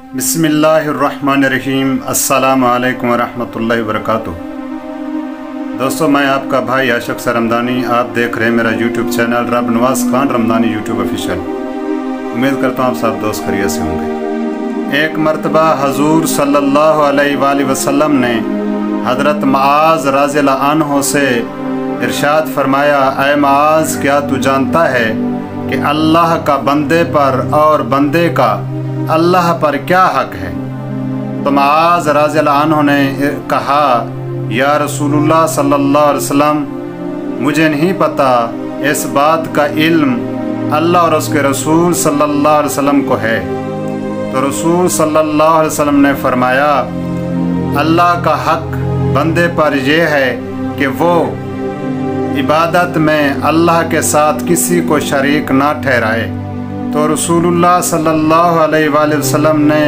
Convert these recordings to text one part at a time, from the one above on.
बिस्मिल्लाहिर्रहमानिर्रहीम। अस्सलामु अलैकुम वरहमतुल्लाहि वबरकातुहू। दोस्तों, मैं आपका भाई आशिक रमदानी, आप देख रहे हैं मेरा यूट्यूब चैनल रब नवाज खान रमदानी यूट्यूब ऑफिशियल। उम्मीद करता हूँ आप सब दोस्त खैरियत से होंगे। एक मरतबा हजूर सल्लल्लाहु अलैहि वसल्लम ने हज़रत मुआज़ रज़ियल्लाहु अन्हु से इरशाद फरमाया, ऐ मुआज़, क्या तू जानता है कि अल्लाह का बंदे पर और बंदे का अल्लाह पर क्या हक है? तो मुआज़ रज़ियल्लाहु अन्हु ने कहा, या रसूलुल्लाह सल्लल्लाहु अलैहि वसल्लम, मुझे नहीं पता, इस बात का इल्म अल्लाह और उसके रसूल सल्लल्लाहु अलैहि वसल्लम को है। तो रसूल सल्लल्लाहु अलैहि वसल्लम ने फरमाया, अल्लाह का हक बंदे पर यह है कि वो इबादत में अल्लाह के साथ किसी को शरीक ना ठहराए। तो रसूलुल्लाह सल्लल्लाहु अलैहि वसल्लम ने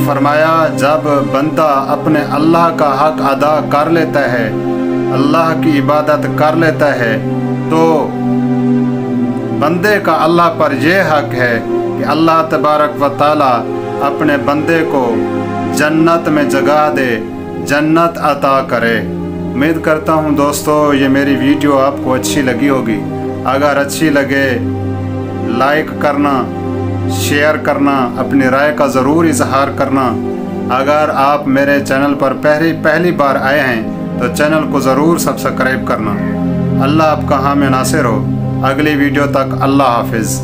फरमाया, जब बंदा अपने अल्लाह का हक अदा कर लेता है, अल्लाह की इबादत कर लेता है, तो बंदे का अल्लाह पर यह हक है कि अल्लाह तबारक व तआला अपने बंदे को जन्नत में जगह दे, जन्नत अता करे। उम्मीद करता हूँ दोस्तों ये मेरी वीडियो आपको अच्छी लगी होगी। अगर अच्छी लगे लाइक करना, शेयर करना, अपनी राय का ज़रूर इजहार करना। अगर आप मेरे चैनल पर पहली बार आए हैं तो चैनल को ज़रूर सब्सक्राइब करना। अल्लाह आपका हामी नासिर हो। अगली वीडियो तक अल्लाह हाफिज़।